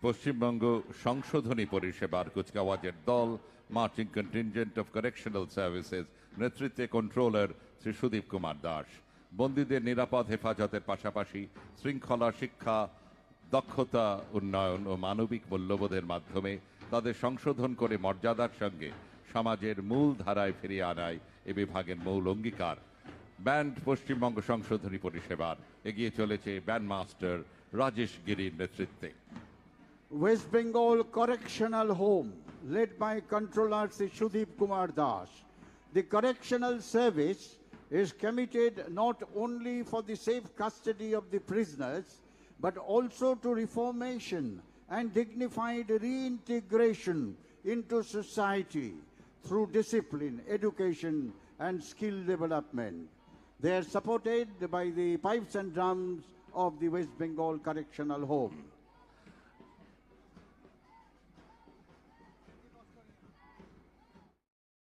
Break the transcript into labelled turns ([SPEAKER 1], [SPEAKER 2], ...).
[SPEAKER 1] পশ্চিমবঙ্গ সংশোধনী পরিষেবার কুচকাওয়াজের দল marching contingent of correctional services নেতৃত্বে কন্ট্রোলার শ্রী সুদীপ কুমার দাস বন্দীদের নিরাপদ হেফাজতের পাশাপাশি শৃঙ্খলা শিক্ষা দক্ষতা উন্নয়ন ও মানবিক মূল্যবোধের মাধ্যমে তাদের সংশোধন করে মর্যাদার সঙ্গে সমাজের মূল ধারায় ফিরিয়ে আনায় এ বিভাগের মূল অঙ্গীকার। ব্যান্ড পশ্চিমবঙ্গ সংশোধনী পরিষেবার এগিয়ে চলেছে ব্যান্ড মাস্টার রাজেশ গিরির নেতৃত্বে।
[SPEAKER 2] West Bengal Correctional Home, led by Controller Sri Sudeep Kumar Das. The correctional service is committed not only for the safe custody of the prisoners, but also to reformation and dignified reintegration into society through discipline, education, and skill development. They are supported by the pipes and drums of the West Bengal Correctional Home.